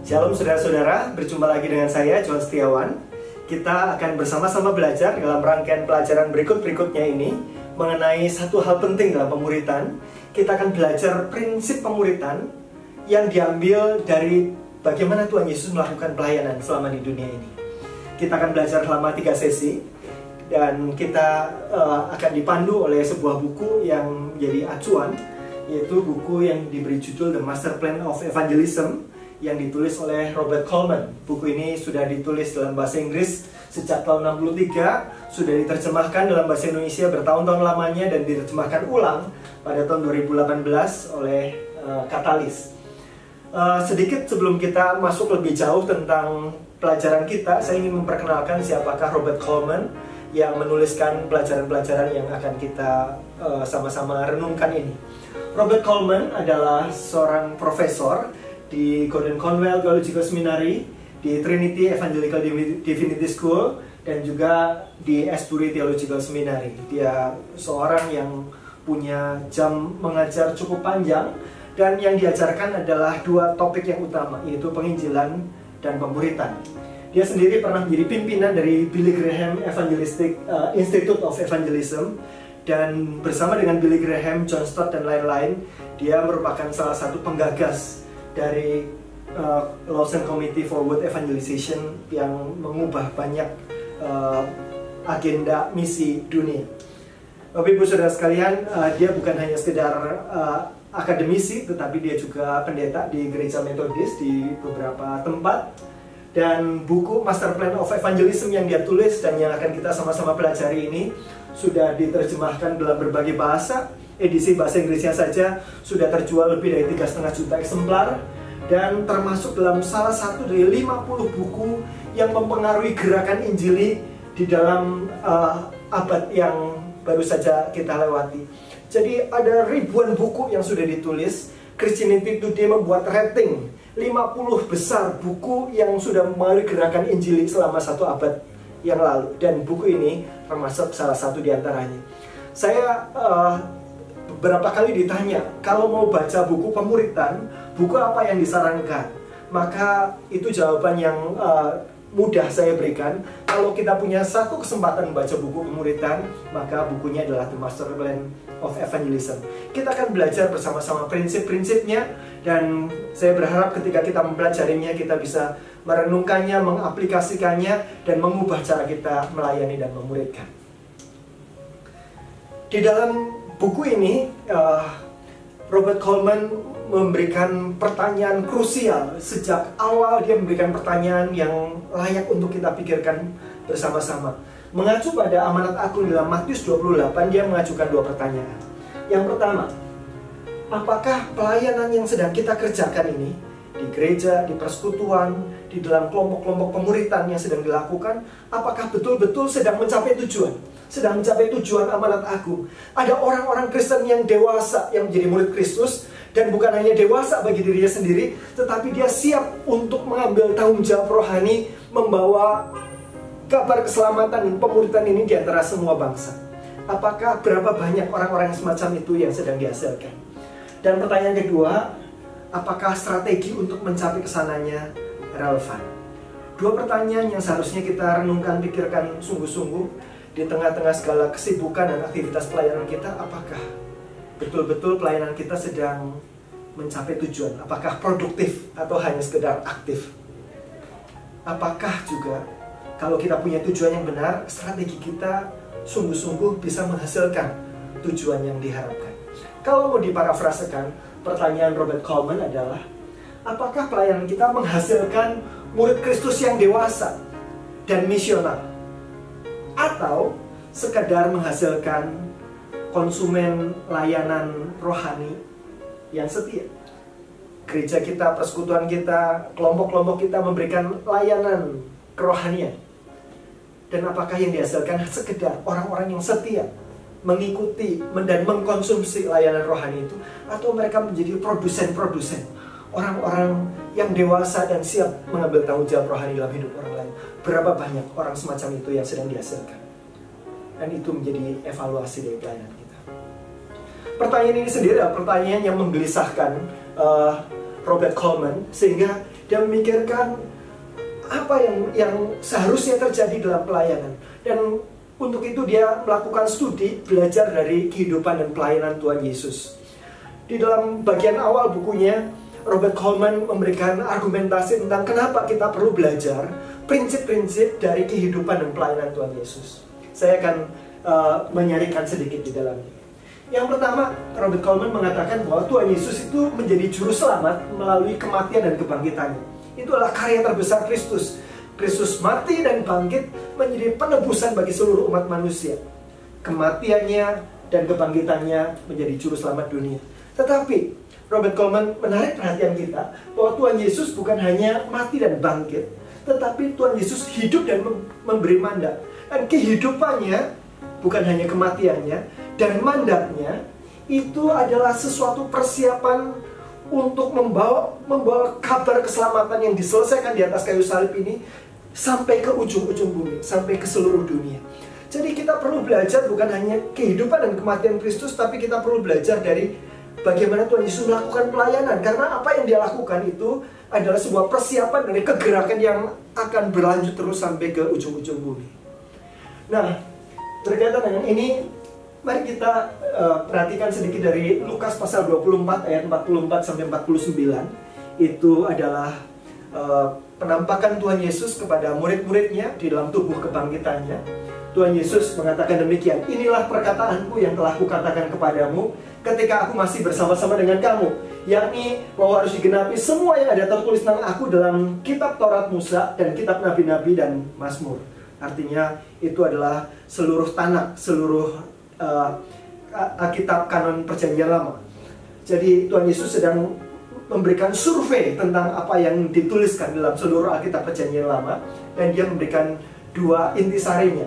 Shalom saudara-saudara, berjumpa lagi dengan saya, John Setiawan. Kita akan bersama-sama belajar dalam rangkaian pelajaran berikut-berikutnya ini mengenai satu hal penting dalam pemuritan. Kita akan belajar prinsip pemuritan yang diambil dari bagaimana Tuhan Yesus melakukan pelayanan selama di dunia ini. Kita akan belajar selama 3 sesi dan kita akan dipandu oleh sebuah buku yang menjadi acuan, yaitu buku yang diberi judul The Master Plan of Evangelism yang ditulis oleh Robert Coleman. Buku ini sudah ditulis dalam bahasa Inggris sejak tahun 63, sudah diterjemahkan dalam bahasa Indonesia bertahun-tahun lamanya dan diterjemahkan ulang pada tahun 2018 oleh Katalis. Sedikit sebelum kita masuk lebih jauh tentang pelajaran kita, saya ingin memperkenalkan siapakah Robert Coleman yang menuliskan pelajaran-pelajaran yang akan kita sama-sama renungkan ini. Robert Coleman adalah seorang profesor di Gordon Conwell Theological Seminary, di Trinity Evangelical Divinity School, dan juga di Asbury Theological Seminary. Dia seorang yang punya jam mengajar cukup panjang, dan yang diajarkan adalah 2 topik yang utama, yaitu penginjilan dan pemuritan. Dia sendiri pernah menjadi pimpinan dari Billy Graham Evangelistic Institute of Evangelism, dan bersama dengan Billy Graham, John Stott, dan lain-lain, dia merupakan salah satu penggagas dari Lawson Committee for World Evangelization yang mengubah banyak agenda misi dunia. Bapak Ibu Saudara sekalian, dia bukan hanya sekedar akademisi, tetapi dia juga pendeta di gereja Metodis di beberapa tempat. Dan buku Master Plan of Evangelism yang dia tulis dan yang akan kita sama-sama pelajari ini sudah diterjemahkan dalam berbagai bahasa. Edisi bahasa Inggrisnya saja sudah terjual lebih dari 3,5 juta eksemplar, dan termasuk dalam salah satu dari 50 buku yang mempengaruhi gerakan Injili di dalam abad yang baru saja kita lewati. Jadi ada ribuan buku yang sudah ditulis. Christianity Today membuat rating 50 besar buku yang sudah mempengaruhi gerakan Injili selama 1 abad yang lalu, dan buku ini termasuk salah satu di antaranya. Saya beberapa kali ditanya, kalau mau baca buku pemuritan, buku apa yang disarankan? Maka itu jawaban yang mudah saya berikan. Kalau kita punya satu kesempatan membaca buku pemuritan, maka bukunya adalah The Master Plan of Evangelism. Kita akan belajar bersama-sama prinsip-prinsipnya, dan saya berharap ketika kita mempelajarinya, kita bisa merenungkannya, mengaplikasikannya, dan mengubah cara kita melayani dan memuridkan. Di dalam buku ini, Robert Coleman memberikan pertanyaan krusial. Sejak awal dia memberikan pertanyaan yang layak untuk kita pikirkan bersama-sama. Mengacu pada amanat agung dalam Matius 28, dia mengajukan 2 pertanyaan. Yang pertama, apakah pelayanan yang sedang kita kerjakan ini di gereja, di persekutuan, di dalam kelompok-kelompok pemuritan yang sedang dilakukan, apakah betul-betul sedang mencapai tujuan? Sedang mencapai tujuan amanat agung. Ada orang-orang Kristen yang dewasa yang menjadi murid Kristus, dan bukan hanya dewasa bagi dirinya sendiri, tetapi dia siap untuk mengambil tanggung jawab rohani, membawa kabar keselamatan pemuritan ini di antara semua bangsa. Apakah berapa banyak orang-orang semacam itu yang sedang dihasilkan? Dan pertanyaan kedua, apakah strategi untuk mencapai kesananya relevan? 2 pertanyaan yang seharusnya kita renungkan, pikirkan sungguh-sungguh. Di tengah-tengah segala kesibukan dan aktivitas pelayanan kita, apakah betul-betul pelayanan kita sedang mencapai tujuan? Apakah produktif atau hanya sekedar aktif? Apakah juga kalau kita punya tujuan yang benar, strategi kita sungguh-sungguh bisa menghasilkan tujuan yang diharapkan? Kalau mau diparafrasekan, pertanyaan Robert Coleman adalah, apakah pelayanan kita menghasilkan murid Kristus yang dewasa dan misional? Atau sekadar menghasilkan konsumen layanan rohani yang setia? Gereja kita, persekutuan kita, kelompok-kelompok kita memberikan layanan kerohanian, dan apakah yang dihasilkan sekedar orang-orang yang setia mengikuti dan mengkonsumsi layanan rohani itu, atau mereka menjadi produsen-produsen, orang-orang yang dewasa dan siap mengambil tanggung jawab rohani dalam hidup orang lain? Berapa banyak orang semacam itu yang sedang dihasilkan? Dan itu menjadi evaluasi dari pelayanan kita. Pertanyaan ini sendiri adalah pertanyaan yang menggelisahkan Robert Coleman, sehingga Dia memikirkan apa yang seharusnya terjadi dalam pelayanan. Dan untuk itu dia melakukan studi, belajar dari kehidupan dan pelayanan Tuhan Yesus. Di dalam bagian awal bukunya, Robert Coleman memberikan argumentasi tentang kenapa kita perlu belajar prinsip-prinsip dari kehidupan dan pelayanan Tuhan Yesus. Saya akan menyarikan sedikit di dalamnya. Yang pertama, Robert Coleman mengatakan bahwa Tuhan Yesus itu menjadi juru selamat melalui kematian dan kebangkitannya. Itu adalah karya terbesar Kristus. Kristus mati dan bangkit menjadi penebusan bagi seluruh umat manusia. Kematiannya dan kebangkitannya menjadi juru selamat dunia. Tetapi Robert Coleman menarik perhatian kita bahwa Tuhan Yesus bukan hanya mati dan bangkit, tetapi Tuhan Yesus hidup dan memberi mandat. Dan kehidupannya bukan hanya kematiannya dan mandatnya itu adalah sesuatu persiapan untuk membawa kabar keselamatan yang diselesaikan di atas kayu salib ini sampai ke ujung-ujung bumi, sampai ke seluruh dunia. Jadi kita perlu belajar bukan hanya kehidupan dan kematian Kristus, tapi kita perlu belajar dari bagaimana Tuhan Yesus melakukan pelayanan. Karena apa yang dia lakukan itu adalah sebuah persiapan dari kegerakan yang akan berlanjut terus sampai ke ujung-ujung bumi. Nah, berkaitan dengan ini, mari kita perhatikan sedikit dari Lukas pasal 24 ayat 44 sampai 49. Itu adalah penampakan Tuhan Yesus kepada murid-muridnya di dalam tubuh kebangkitannya. Tuhan Yesus mengatakan demikian, inilah perkataanku yang telah kukatakan kepadamu ketika aku masih bersama-sama dengan kamu, yakni bahwa harus digenapi semua yang ada tertulis tentang aku dalam kitab Taurat Musa dan kitab Nabi-Nabi dan Mazmur. Artinya itu adalah seluruh tanakh, seluruh kitab kanon perjanjian lama. Jadi Tuhan Yesus sedang memberikan survei tentang apa yang dituliskan dalam seluruh Alkitab perjanjian lama, dan dia memberikan dua intisarinya.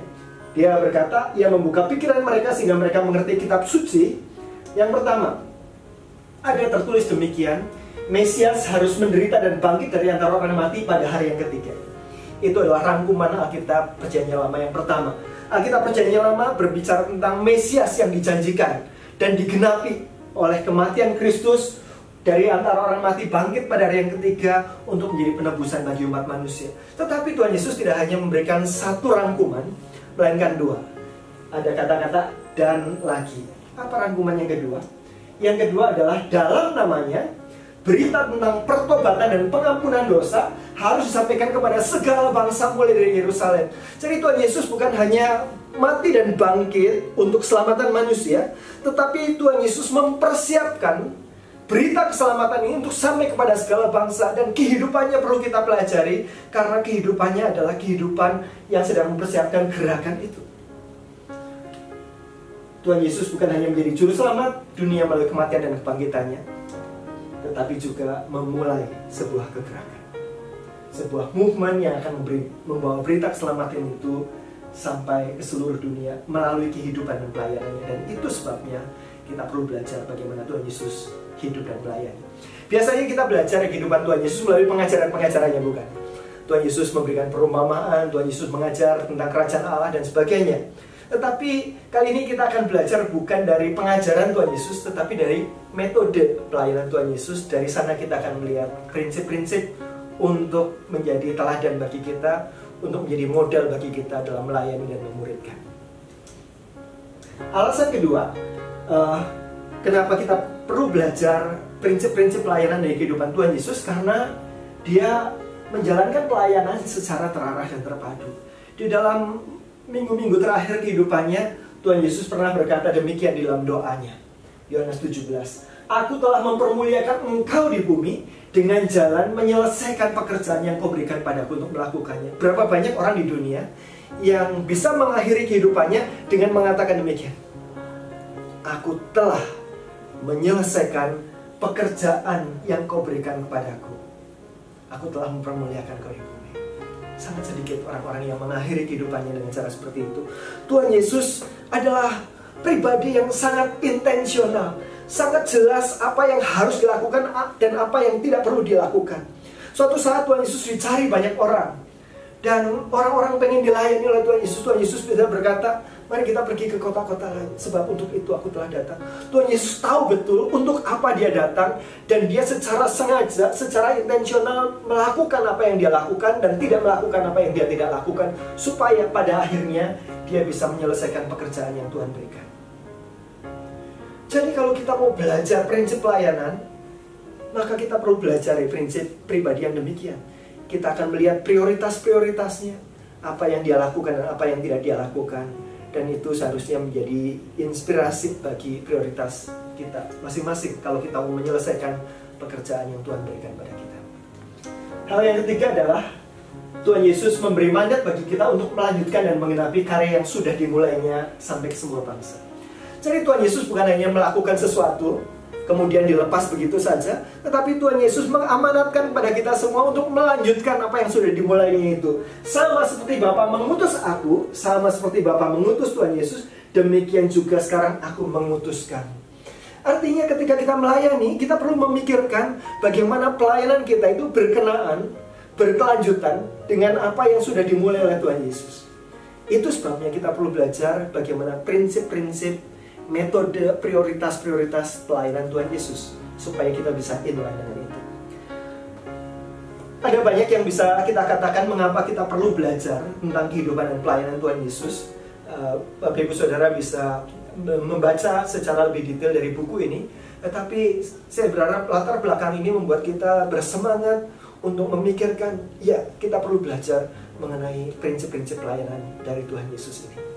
Dia berkata, ia membuka pikiran mereka sehingga mereka mengerti kitab suci. Yang pertama, ada tertulis demikian, Mesias harus menderita dan bangkit dari antara orang mati pada hari yang ketiga. Itu adalah rangkuman Alkitab perjanjian lama yang pertama. Alkitab perjanjian lama berbicara tentang Mesias yang dijanjikan dan digenapi oleh kematian Kristus dari antara orang mati, bangkit pada hari yang ketiga untuk menjadi penebusan bagi umat manusia. Tetapi Tuhan Yesus tidak hanya memberikan satu rangkuman, melainkan dua. Ada kata-kata dan lagi. Apa rangkuman yang kedua? Yang kedua adalah dalam namanya berita tentang pertobatan dan pengampunan dosa harus disampaikan kepada segala bangsa mulai dari Yerusalem. Jadi Tuhan Yesus bukan hanya mati dan bangkit untuk keselamatan manusia, tetapi Tuhan Yesus mempersiapkan berita keselamatan ini untuk sampai kepada segala bangsa. Dan kehidupannya perlu kita pelajari, karena kehidupannya adalah kehidupan yang sedang mempersiapkan gerakan itu. Tuhan Yesus bukan hanya menjadi juru selamat dunia melalui kematian dan kebangkitannya, tetapi juga memulai sebuah kegerakan, sebuah movement yang akan membawa berita keselamatan itu sampai ke seluruh dunia melalui kehidupan dan pelayanannya. Dan itu sebabnya kita perlu belajar bagaimana Tuhan Yesus hidup dan melayani. Biasanya kita belajar kehidupan Tuhan Yesus melalui pengajaran-pengajarannya, bukan? Tuhan Yesus memberikan perumpamaan, Tuhan Yesus mengajar tentang kerajaan Allah dan sebagainya. Tetapi kali ini kita akan belajar bukan dari pengajaran Tuhan Yesus, tetapi dari metode pelayanan Tuhan Yesus. Dari sana kita akan melihat prinsip-prinsip untuk menjadi teladan bagi kita, untuk menjadi modal bagi kita dalam melayani dan memuridkan. Alasan kedua, kenapa kita perlu belajar prinsip-prinsip pelayanan dari kehidupan Tuhan Yesus, karena dia menjalankan pelayanan secara terarah dan terpadu. Di dalam minggu-minggu terakhir kehidupannya, Tuhan Yesus pernah berkata demikian di dalam doanya. Yohanes 17, aku telah mempermuliakan engkau di bumi dengan jalan menyelesaikan pekerjaan yang kau berikan padaku untuk melakukannya. Berapa banyak orang di dunia yang bisa mengakhiri kehidupannya dengan mengatakan demikian, aku telah menyelesaikan pekerjaan yang kau berikan kepadaku. Aku telah mempermuliakan kau di bumi. Sangat sedikit orang-orang yang mengakhiri kehidupannya dengan cara seperti itu. Tuhan Yesus adalah pribadi yang sangat intensional, sangat jelas apa yang harus dilakukan dan apa yang tidak perlu dilakukan. Suatu saat Tuhan Yesus dicari banyak orang, dan orang-orang pengen dilayani oleh Tuhan Yesus. Tuhan Yesus bisa berkata, Mari kita pergi ke kota-kota lain, sebab untuk itu aku telah datang. Tuhan Yesus tahu betul untuk apa dia datang, dan dia secara sengaja, secara intensional melakukan apa yang dia lakukan dan tidak melakukan apa yang dia tidak lakukan, supaya pada akhirnya dia bisa menyelesaikan pekerjaan yang Tuhan berikan. Jadi kalau kita mau belajar prinsip pelayanan, maka kita perlu belajar prinsip pribadi yang demikian. Kita akan melihat prioritas-prioritasnya, apa yang dia lakukan dan apa yang tidak dia lakukan. Dan itu seharusnya menjadi inspirasi bagi prioritas kita masing-masing kalau kita mau menyelesaikan pekerjaan yang Tuhan berikan pada kita. Hal yang ketiga adalah Tuhan Yesus memberi mandat bagi kita untuk melanjutkan dan menggenapi karya yang sudah dimulainya sampai ke semua bangsa. Jadi Tuhan Yesus bukan hanya melakukan sesuatu kemudian dilepas begitu saja, tetapi Tuhan Yesus mengamanatkan kepada kita semua untuk melanjutkan apa yang sudah dimulainya itu. Sama seperti Bapa mengutus aku, sama seperti Bapa mengutus Tuhan Yesus, demikian juga sekarang aku mengutuskan. Artinya ketika kita melayani, kita perlu memikirkan bagaimana pelayanan kita itu berkenaan, berkelanjutan dengan apa yang sudah dimulai oleh Tuhan Yesus. Itu sebabnya kita perlu belajar bagaimana prinsip-prinsip, metode, prioritas-prioritas pelayanan Tuhan Yesus, supaya kita bisa inline dengan itu. Ada banyak yang bisa kita katakan mengapa kita perlu belajar tentang kehidupan dan pelayanan Tuhan Yesus. Bapak Ibu Saudara bisa membaca secara lebih detail dari buku ini, tetapi saya berharap latar belakang ini membuat kita bersemangat untuk memikirkan, ya, kita perlu belajar mengenai prinsip-prinsip pelayanan dari Tuhan Yesus ini.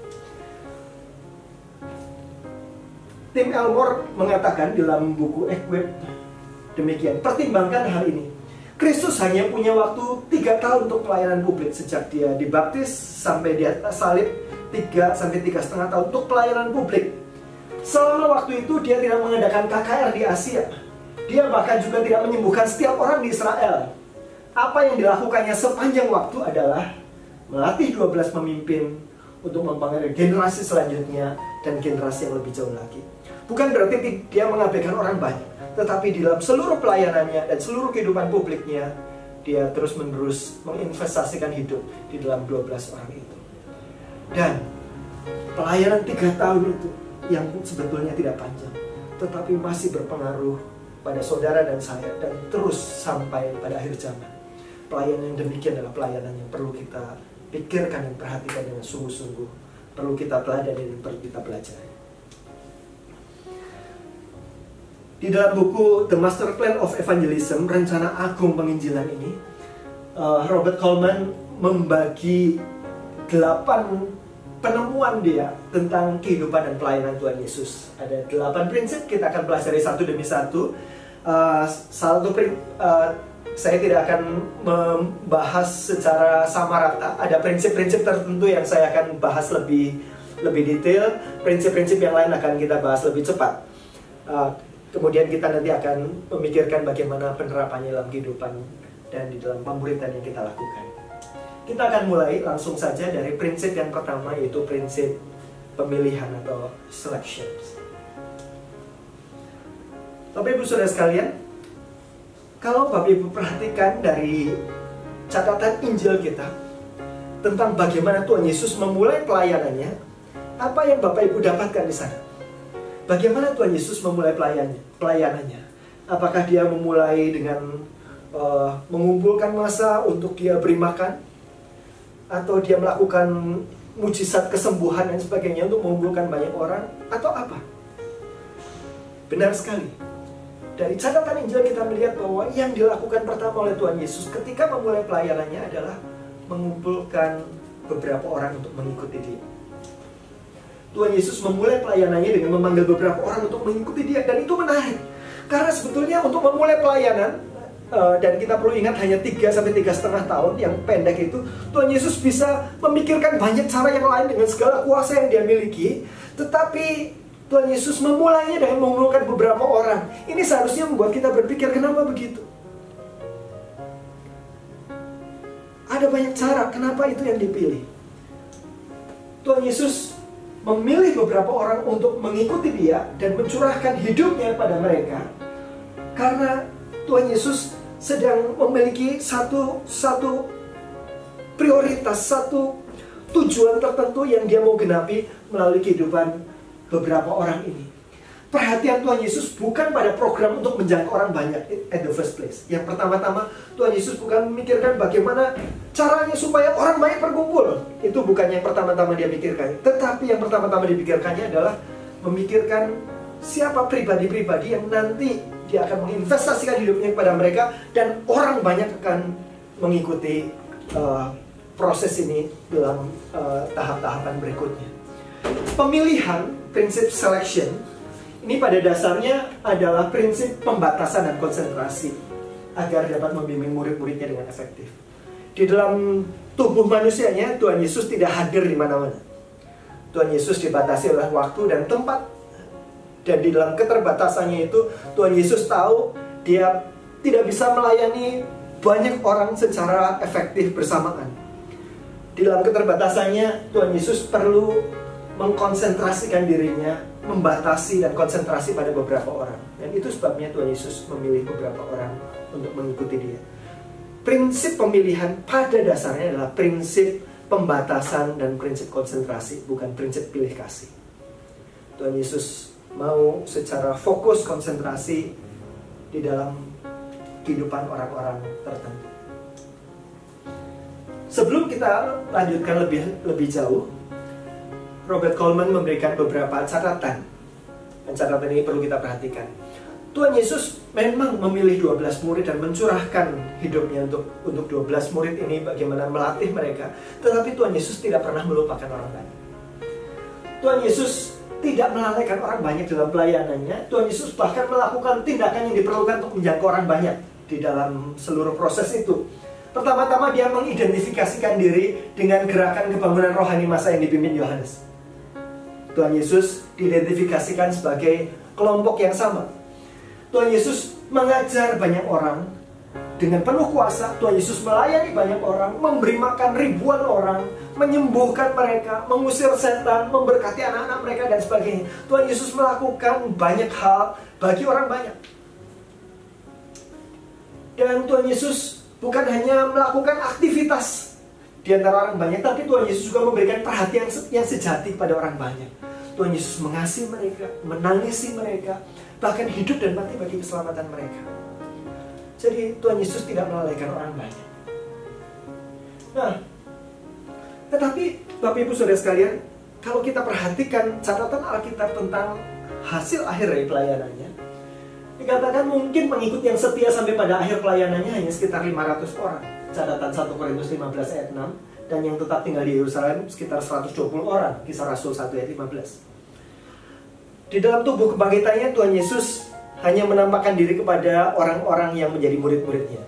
Tim Elmore mengatakan dalam buku Equip demikian, pertimbangkan hal ini. Kristus hanya punya waktu 3 tahun untuk pelayanan publik, sejak dia dibaptis sampai dia salib, 3 sampai 3,5 tahun untuk pelayanan publik. Selama waktu itu dia tidak mengadakan KKR di Asia. Dia bahkan juga tidak menyembuhkan setiap orang di Israel. Apa yang dilakukannya sepanjang waktu adalah melatih 12 pemimpin untuk mempengaruhi generasi selanjutnya dan generasi yang lebih jauh lagi. Bukan berarti dia mengabaikan orang banyak, tetapi di dalam seluruh pelayanannya dan seluruh kehidupan publiknya, dia terus-menerus menginvestasikan hidup di dalam 12 orang itu. Dan pelayanan 3 tahun itu yang sebetulnya tidak panjang, tetapi masih berpengaruh pada saudara dan saya, dan terus sampai pada akhir zaman. Pelayanan yang demikian adalah pelayanan yang perlu kita pikirkan dan perhatikan dengan sungguh-sungguh. Perlu kita teladani dan perlu kita pelajari. Di dalam buku The Master Plan of Evangelism, Rencana Agung Penginjilan ini, Robert Coleman membagi 8 penemuan dia tentang kehidupan dan pelayanan Tuhan Yesus. Ada 8 prinsip, kita akan pelajari satu demi satu. Saya tidak akan membahas secara sama rata. Ada prinsip-prinsip tertentu yang saya akan bahas lebih detail. Prinsip-prinsip yang lain akan kita bahas lebih cepat. Kemudian kita nanti akan memikirkan bagaimana penerapannya dalam kehidupan dan di dalam pemuridan yang kita lakukan. Kita akan mulai langsung saja dari prinsip yang pertama, yaitu prinsip pemilihan atau selection. Bapak Ibu Saudara sekalian, kalau Bapak Ibu perhatikan dari catatan Injil kita tentang bagaimana Tuhan Yesus memulai pelayanannya, apa yang Bapak Ibu dapatkan di sana? Bagaimana Tuhan Yesus memulai pelayanannya? Apakah dia memulai dengan mengumpulkan massa untuk dia beri makan? Atau dia melakukan mujizat kesembuhan dan sebagainya untuk mengumpulkan banyak orang? Atau apa? Benar sekali. Dari catatan Injil kita melihat bahwa yang dilakukan pertama oleh Tuhan Yesus ketika memulai pelayanannya adalah mengumpulkan beberapa orang untuk mengikuti dia. Tuhan Yesus memulai pelayanannya dengan memanggil beberapa orang untuk mengikuti dia. Dan itu menarik, karena sebetulnya untuk memulai pelayanan, dan kita perlu ingat hanya 3 sampai 3,5 tahun yang pendek itu, Tuhan Yesus bisa memikirkan banyak cara yang lain dengan segala kuasa yang dia miliki. Tetapi Tuhan Yesus memulainya dengan mengumpulkan beberapa orang. Ini seharusnya membuat kita berpikir, kenapa begitu? Ada banyak cara, kenapa itu yang dipilih? Tuhan Yesus memilih beberapa orang untuk mengikuti dia dan mencurahkan hidupnya pada mereka, karena Tuhan Yesus sedang memiliki satu prioritas, satu tujuan tertentu yang dia mau genapi melalui kehidupan beberapa orang ini. Perhatian Tuhan Yesus bukan pada program untuk menjangkau orang banyak at the first place. Yang pertama-tama, Tuhan Yesus bukan memikirkan bagaimana caranya supaya orang banyak berkumpul. Itu bukan yang pertama-tama dia pikirkan. Tetapi yang pertama-tama dipikirkannya adalah memikirkan siapa pribadi-pribadi yang nanti dia akan menginvestasikan hidupnya kepada mereka, dan orang banyak akan mengikuti proses ini dalam tahap-tahapan berikutnya. Pemilihan, prinsip selection, ini pada dasarnya adalah prinsip pembatasan dan konsentrasi agar dapat membimbing murid-muridnya dengan efektif. Di dalam tubuh manusianya, Tuhan Yesus tidak hadir di mana-mana. Tuhan Yesus dibatasi oleh waktu dan tempat. Dan di dalam keterbatasannya itu, Tuhan Yesus tahu dia tidak bisa melayani banyak orang secara efektif bersamaan. Di dalam keterbatasannya, Tuhan Yesus perlu mengkonsentrasikan dirinya, membatasi dan konsentrasi pada beberapa orang. Dan itu sebabnya Tuhan Yesus memilih beberapa orang untuk mengikuti dia. Prinsip pemilihan pada dasarnya adalah prinsip pembatasan dan prinsip konsentrasi, bukan prinsip pilih kasih. Tuhan Yesus mau secara fokus konsentrasi di dalam kehidupan orang-orang tertentu. Sebelum kita lanjutkan lebih jauh, Robert Coleman memberikan beberapa catatan. Dan catatan ini perlu kita perhatikan. Tuhan Yesus memang memilih 12 murid dan mencurahkan hidupnya untuk 12 murid ini, bagaimana melatih mereka. Tetapi Tuhan Yesus tidak pernah melupakan orang lain. Tuhan Yesus tidak melalaikan orang banyak dalam pelayanannya. Tuhan Yesus bahkan melakukan tindakan yang diperlukan untuk menjangkau orang banyak di dalam seluruh proses itu. Pertama-tama dia mengidentifikasikan diri dengan gerakan kebangunan rohani masa yang dipimpin Yohanes. Tuhan Yesus diidentifikasikan sebagai kelompok yang sama. Tuhan Yesus mengajar banyak orang dengan penuh kuasa. Tuhan Yesus melayani banyak orang, memberi makan ribuan orang, menyembuhkan mereka, mengusir setan, memberkati anak-anak mereka, dan sebagainya. Tuhan Yesus melakukan banyak hal bagi orang banyak. Dan Tuhan Yesus bukan hanya melakukan aktivitas di antara orang banyak, tapi Tuhan Yesus juga memberikan perhatian yang sejati kepada orang banyak. Tuhan Yesus mengasihi mereka, menangisi mereka, bahkan hidup dan mati bagi keselamatan mereka. Jadi Tuhan Yesus tidak melalaikan orang banyak. Nah, tetapi Bapak Ibu Saudara sekalian, kalau kita perhatikan catatan Alkitab tentang hasil akhir dari pelayanannya, dikatakan mungkin pengikut yang setia sampai pada akhir pelayanannya hanya sekitar 500 orang. Catatan 1 Korintus 15 ayat 6. Dan yang tetap tinggal di Yerusalem sekitar 120 orang. Kisah Rasul 1 ayat 15. Di dalam tubuh kebangkitannya, Tuhan Yesus hanya menampakkan diri kepada orang-orang yang menjadi murid-muridnya.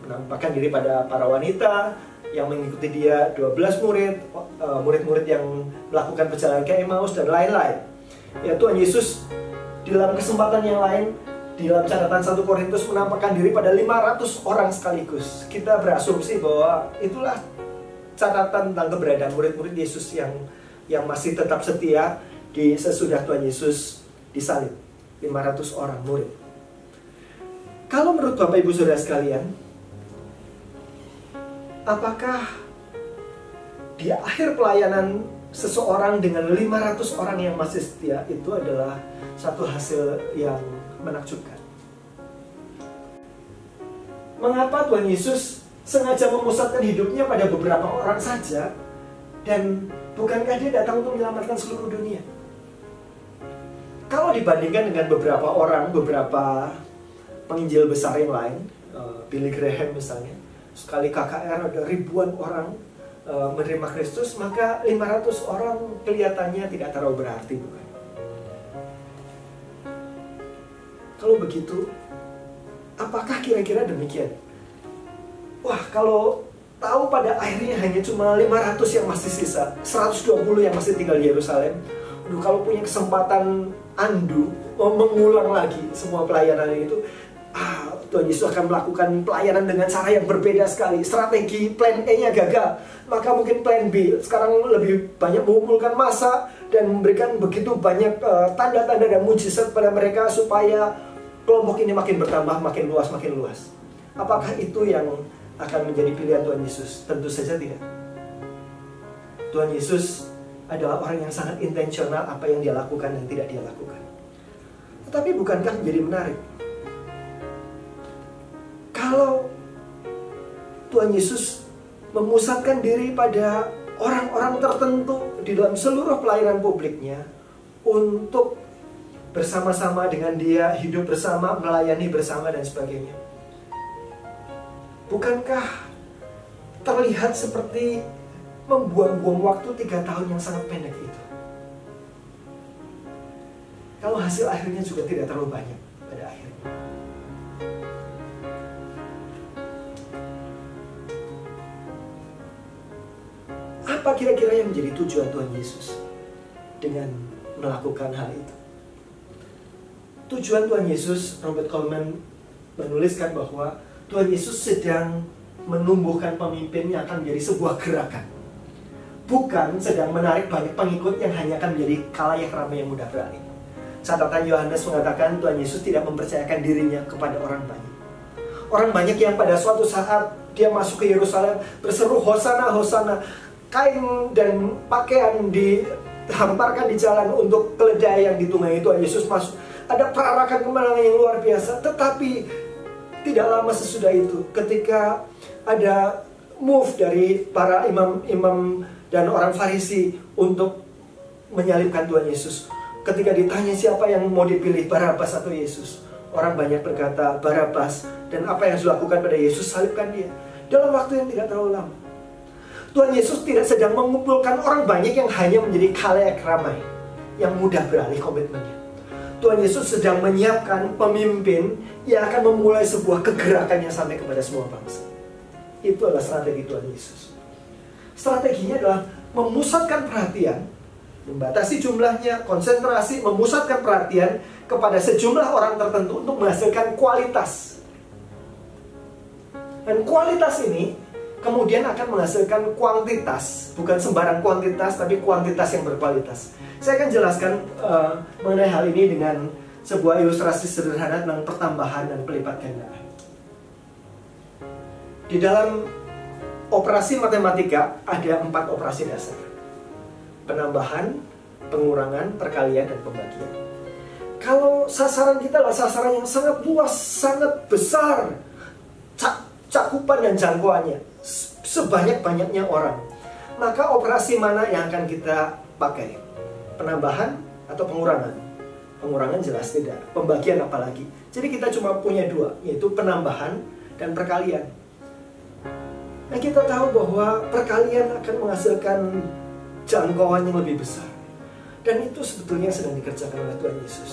Menampakkan diri pada para wanita yang mengikuti dia, 12 murid, murid-murid yang melakukan perjalanan ke Emmaus, dan lain-lain. Ya, Tuhan Yesus di dalam kesempatan yang lain, di dalam catatan 1 Korintus, menampakkan diri pada 500 orang sekaligus. Kita berasumsi bahwa itulah catatan tentang keberadaan murid-murid Yesus yang masih tetap setia di sesudah Tuhan Yesus disalib. 500 orang murid. Kalau menurut Bapak Ibu Saudara sekalian, apakah di akhir pelayanan seseorang dengan 500 orang yang masih setia itu adalah satu hasil yang menakjubkan? Mengapa Tuhan Yesus sengaja memusatkan hidupnya pada beberapa orang saja, dan bukankah dia datang untuk menyelamatkan seluruh dunia? Kalau dibandingkan dengan beberapa orang, beberapa penginjil besar yang lain, Billy Graham misalnya, sekali KKR ada ribuan orang menerima Kristus, maka 500 orang kelihatannya tidak terlalu berarti, bukan? Kalau begitu, apakah kira-kira demikian? Wah, kalau tahu pada akhirnya hanya cuma 500 yang masih sisa, 120 yang masih tinggal di Yerusalem, kalau punya kesempatan mengulang lagi semua pelayanan itu, Tuhan Yesus akan melakukan pelayanan dengan cara yang berbeda sekali. Strategi plan A-nya gagal, maka mungkin plan B. Sekarang lebih banyak mengumpulkan massa dan memberikan begitu banyak tanda-tanda dan mujizat pada mereka supaya kelompok ini makin bertambah, makin luas, makin luas. Apakah itu yang akan menjadi pilihan Tuhan Yesus? Tentu saja tidak. Tuhan Yesus adalah orang yang sangat intensional apa yang dia lakukan dan tidak dia lakukan. Tetapi bukankah menjadi menarik? Kalau Tuhan Yesus memusatkan diri pada orang-orang tertentu di dalam seluruh pelayanan publiknya untuk bersama-sama dengan dia, hidup bersama, melayani bersama dan sebagainya. Bukankah terlihat seperti membuang-buang waktu 3 tahun yang sangat pendek itu? Kalau hasil akhirnya juga tidak terlalu banyak pada akhirnya. Apa kira-kira yang menjadi tujuan Tuhan Yesus dengan melakukan hal itu? Tujuan Tuhan Yesus, Robert Coleman menuliskan bahwa Tuhan Yesus sedang menumbuhkan pemimpin yang akan menjadi sebuah gerakan. Bukan sedang menarik banyak pengikut yang hanya akan menjadi khalayak ramai yang mudah beralih. Catatan Yohanes mengatakan Tuhan Yesus tidak mempercayakan dirinya kepada orang banyak. Orang banyak yang pada suatu saat dia masuk ke Yerusalem berseru Hosana, Hosana. Kain dan pakaian dihamparkan di jalan untuk keledai yang ditunggangi Tuhan Yesus masuk. Ada perarakan kemenangan yang luar biasa. Tetapi tidak lama sesudah itu, ketika ada move dari para imam-imam dan orang Farisi untuk menyalibkan Tuhan Yesus. Ketika ditanya siapa yang mau dipilih, Barabas atau Yesus, orang banyak berkata Barabas. Dan apa yang dilakukan pada Yesus, salibkan dia. Dalam waktu yang tidak terlalu lama, Tuhan Yesus tidak sedang mengumpulkan orang banyak yang hanya menjadi khalayak ramai yang mudah beralih komitmennya. Tuhan Yesus sedang menyiapkan pemimpin yang akan memulai sebuah kegerakan yang sampai kepada semua bangsa. Itu adalah strategi Tuhan Yesus. Strateginya adalah memusatkan perhatian, membatasi jumlahnya, konsentrasi, memusatkan perhatian kepada sejumlah orang tertentu untuk menghasilkan kualitas. Dan kualitas ini kemudian akan menghasilkan kuantitas. Bukan sembarang kuantitas, tapi kuantitas yang berkualitas. Saya akan jelaskan mengenai hal ini dengan sebuah ilustrasi sederhana tentang pertambahan dan pelipat gandaan. Di dalam operasi matematika ada 4 operasi dasar: penambahan, pengurangan, perkalian, dan pembagian. Kalau sasaran kita adalah sasaran yang sangat luas, sangat besar cakupan dan jangkauannya, sebanyak-banyaknya orang, maka operasi mana yang akan kita pakai? Penambahan atau pengurangan? Pengurangan jelas tidak. Pembagian apalagi. Jadi kita cuma punya 2, yaitu penambahan dan perkalian. Nah, kita tahu bahwa perkalian akan menghasilkan jangkauan yang lebih besar. Dan itu sebetulnya sedang dikerjakan oleh Tuhan Yesus.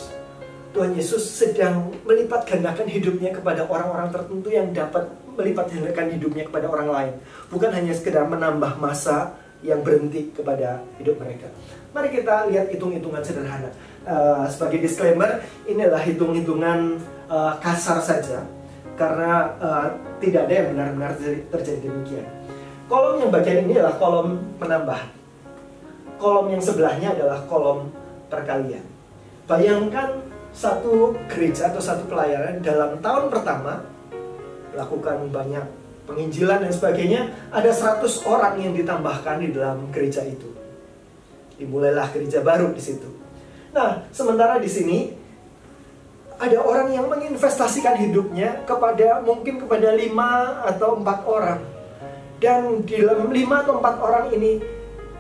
Tuhan Yesus sedang melipat gandakan hidupnya kepada orang-orang tertentu yang dapat melipat gandakan hidupnya kepada orang lain. Bukan hanya sekedar menambah masa yang berhenti kepada hidup mereka. Mari kita lihat hitung-hitungan sederhana. Sebagai disclaimer, inilah hitung-hitungan kasar saja. Karena tidak ada yang benar-benar terjadi demikian. Kolom yang bagian ini adalah kolom penambahan. Kolom yang sebelahnya adalah kolom perkalian. Bayangkan satu gereja atau satu pelayanan dalam tahun pertama melakukan banyak penginjilan dan sebagainya, ada 100 orang yang ditambahkan di dalam gereja itu. Dimulailah gereja baru di situ. Nah, sementara di sini ada orang yang menginvestasikan hidupnya mungkin kepada 5 atau 4 orang. Dan di dalam 5 atau 4 orang ini,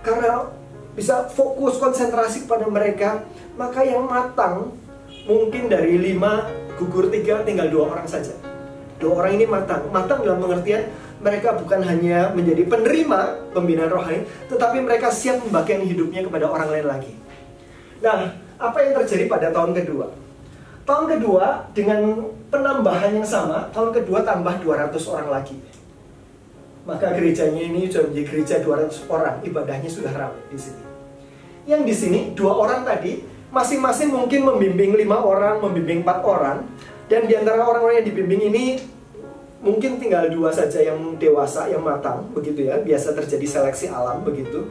karena bisa fokus konsentrasi kepada mereka, maka yang matang mungkin dari 5 gugur 3, tinggal 2 orang saja. 2 orang ini matang dalam pengertian mereka bukan hanya menjadi penerima pembinaan rohani, tetapi mereka siap membagikan hidupnya kepada orang lain lagi. Nah, apa yang terjadi pada tahun kedua? Tahun kedua dengan penambahan yang sama, tahun kedua tambah 200 orang lagi. Maka gerejanya ini sudah menjadi gereja 200 orang, ibadahnya sudah ramai di sini. Yang di sini 2 orang tadi masing-masing mungkin membimbing 5 orang, membimbing 4 orang, dan di antara orang-orang yang dibimbing ini mungkin tinggal 2 saja yang dewasa, yang matang, begitu ya. Biasa terjadi seleksi alam begitu.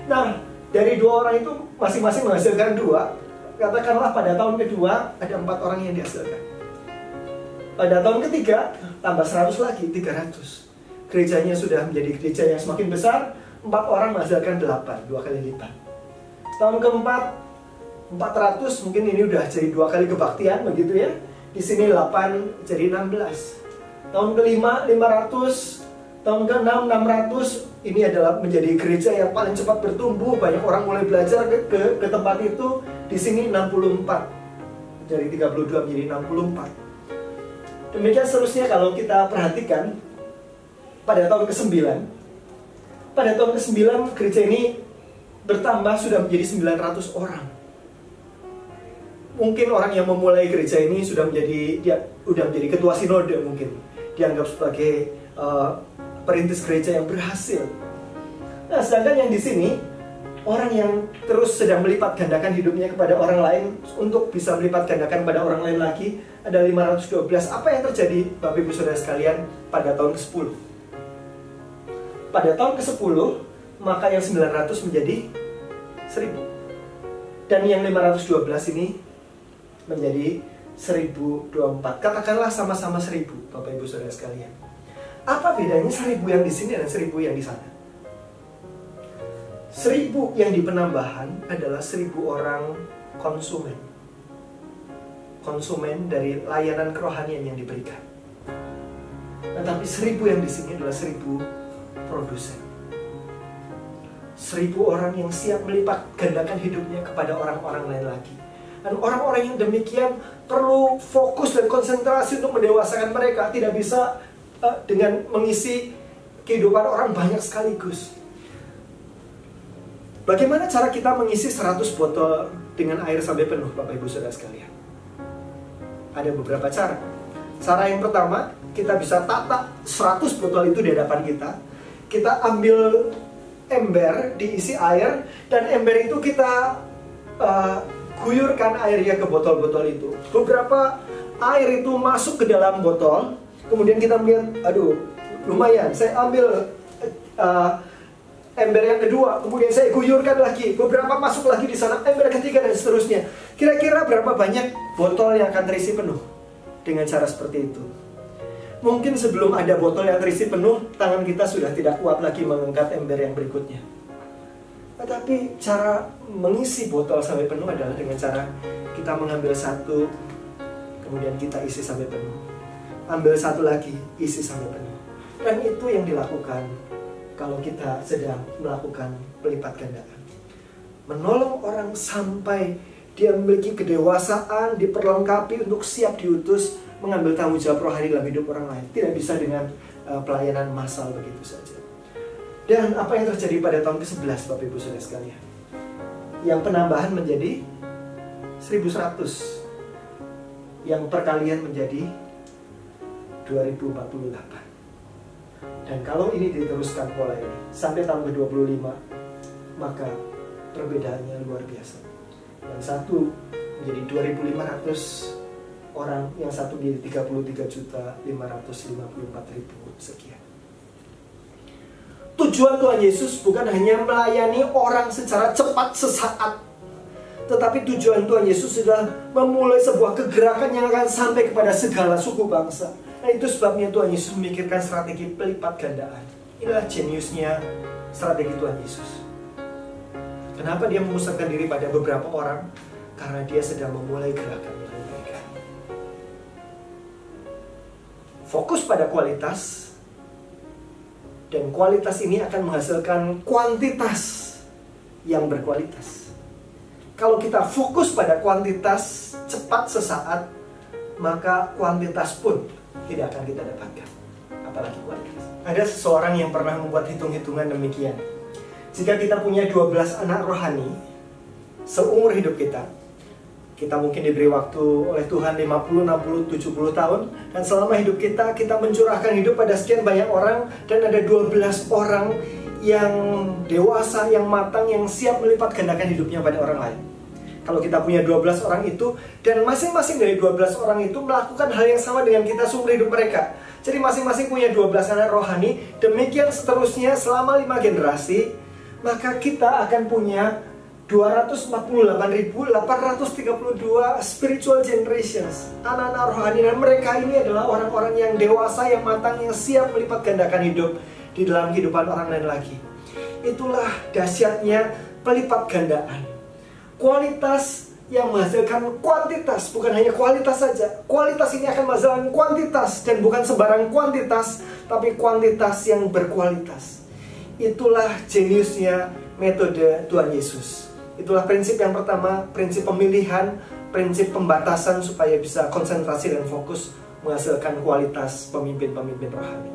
Nah, dari 2 orang itu masing-masing menghasilkan 2. Katakanlah pada tahun kedua ada 4 orang yang dihasilkan. Pada tahun ketiga tambah 100 lagi, 300. Gerejanya sudah menjadi gereja yang semakin besar. 4 orang menghasilkan 8, 2 kali lipat. Tahun keempat 400, mungkin ini udah jadi 2 kali kebaktian begitu ya. Di sini 8 jadi 16. Tahun kelima 500, tahun ke-6 600. Ini adalah menjadi gereja yang paling cepat bertumbuh. Banyak orang mulai belajar ke tempat itu. Di sini 64. Dari 32 menjadi 64. Demikian seterusnya kalau kita perhatikan pada tahun ke-9. Pada tahun ke-9 gereja ini bertambah sudah menjadi 900 orang. Mungkin orang yang memulai gereja ini sudah menjadi ketua sinode mungkin. Dianggap sebagai perintis gereja yang berhasil. Nah, sedangkan yang di sini orang yang terus sedang melipat gandakan hidupnya kepada orang lain untuk bisa melipat gandakan kepada orang lain lagi ada 512. Apa yang terjadi Bapak Ibu Saudara sekalian pada tahun ke-10? Pada tahun ke-10 maka yang 900 menjadi 1000. Dan yang 512 ini menjadi 1024. Katakanlah sama-sama 1000 Bapak Ibu Saudara sekalian. Apa bedanya 1000 yang di sini dan 1000 yang di sana? 1000 yang di penambahan adalah 1000 orang konsumen. Konsumen dari layanan kerohanian yang diberikan. Tetapi 1000 yang di sini adalah 1000 produsen. 1000 orang yang siap melipat gandakan hidupnya kepada orang-orang lain lagi. Dan orang-orang yang demikian perlu fokus dan konsentrasi untuk mendewasakan mereka. Tidak bisa dengan mengisi kehidupan orang banyak sekaligus. Bagaimana cara kita mengisi 100 botol dengan air sampai penuh, Bapak Ibu Saudara sekalian? Ada beberapa cara. Cara yang pertama, kita bisa tata 100 botol itu di hadapan kita. Kita ambil ember, diisi air, dan ember itu kita guyurkan airnya ke botol-botol itu. Beberapa air itu masuk ke dalam botol, kemudian kita melihat, aduh, lumayan, saya ambil ember yang kedua, kemudian saya guyurkan lagi, beberapa masuk lagi di sana, ember ketiga dan seterusnya. Kira-kira berapa banyak botol yang akan terisi penuh dengan cara seperti itu? Mungkin sebelum ada botol yang terisi penuh, tangan kita sudah tidak kuat lagi mengangkat ember yang berikutnya. Tetapi cara mengisi botol sampai penuh adalah dengan cara kita mengambil satu, kemudian kita isi sampai penuh. Ambil satu lagi, isi sampai penuh. Dan itu yang dilakukan kalau kita sedang melakukan pelipat gandaan. Menolong orang sampai dia memiliki kedewasaan, diperlengkapi untuk siap diutus mengambil tanggung jawab rohani dalam hidup orang lain. Tidak bisa dengan pelayanan massal begitu saja. Dan apa yang terjadi pada tahun ke-11 Bapak Ibu Saudara sekalian? Yang penambahan menjadi 1100. Yang perkalian menjadi 2048. Dan kalau ini diteruskan pola ini sampai tahun ke-25, maka perbedaannya luar biasa. Yang satu menjadi 2.500 orang, yang satu menjadi 33.554.000 sekian. Tujuan Tuhan Yesus bukan hanya melayani orang secara cepat sesaat, tetapi tujuan Tuhan Yesus adalah memulai sebuah kegerakan yang akan sampai kepada segala suku bangsa. Nah, itu sebabnya Tuhan Yesus memikirkan strategi pelipat gandaan. Inilah jeniusnya strategi Tuhan Yesus. Kenapa dia memusatkan diri pada beberapa orang? Karena dia sedang memulai gerakan yang mereka. Fokus pada kualitas, dan kualitas ini akan menghasilkan kuantitas yang berkualitas. Kalau kita fokus pada kuantitas cepat sesaat, maka kuantitas pun tidak akan kita dapatkan, apalagi kualitas. Ada seseorang yang pernah membuat hitung-hitungan demikian. Jika kita punya 12 anak rohani seumur hidup kita mungkin diberi waktu oleh Tuhan 50, 60, 70 tahun, dan selama hidup kita mencurahkan hidup pada sekian banyak orang, dan ada 12 orang yang dewasa, yang matang, yang siap melipat gandakan hidupnya pada orang lain. Kalau kita punya 12 orang itu, dan masing-masing dari 12 orang itu melakukan hal yang sama dengan kita seumur hidup mereka. Jadi masing-masing punya 12 anak rohani, demikian seterusnya selama 5 generasi, maka kita akan punya 248.832 spiritual generations, anak-anak rohani, dan mereka ini adalah orang-orang yang dewasa, yang matang, yang siap melipat gandakan hidup di dalam kehidupan orang lain lagi. Itulah dahsyatnya pelipat gandaan. Kualitas yang menghasilkan kuantitas, bukan hanya kualitas saja. Kualitas ini akan menghasilkan kuantitas, dan bukan sembarang kuantitas, tapi kuantitas yang berkualitas. Itulah jeniusnya metode Tuhan Yesus. Itulah prinsip yang pertama, prinsip pemilihan, prinsip pembatasan supaya bisa konsentrasi dan fokus menghasilkan kualitas pemimpin-pemimpin rohani.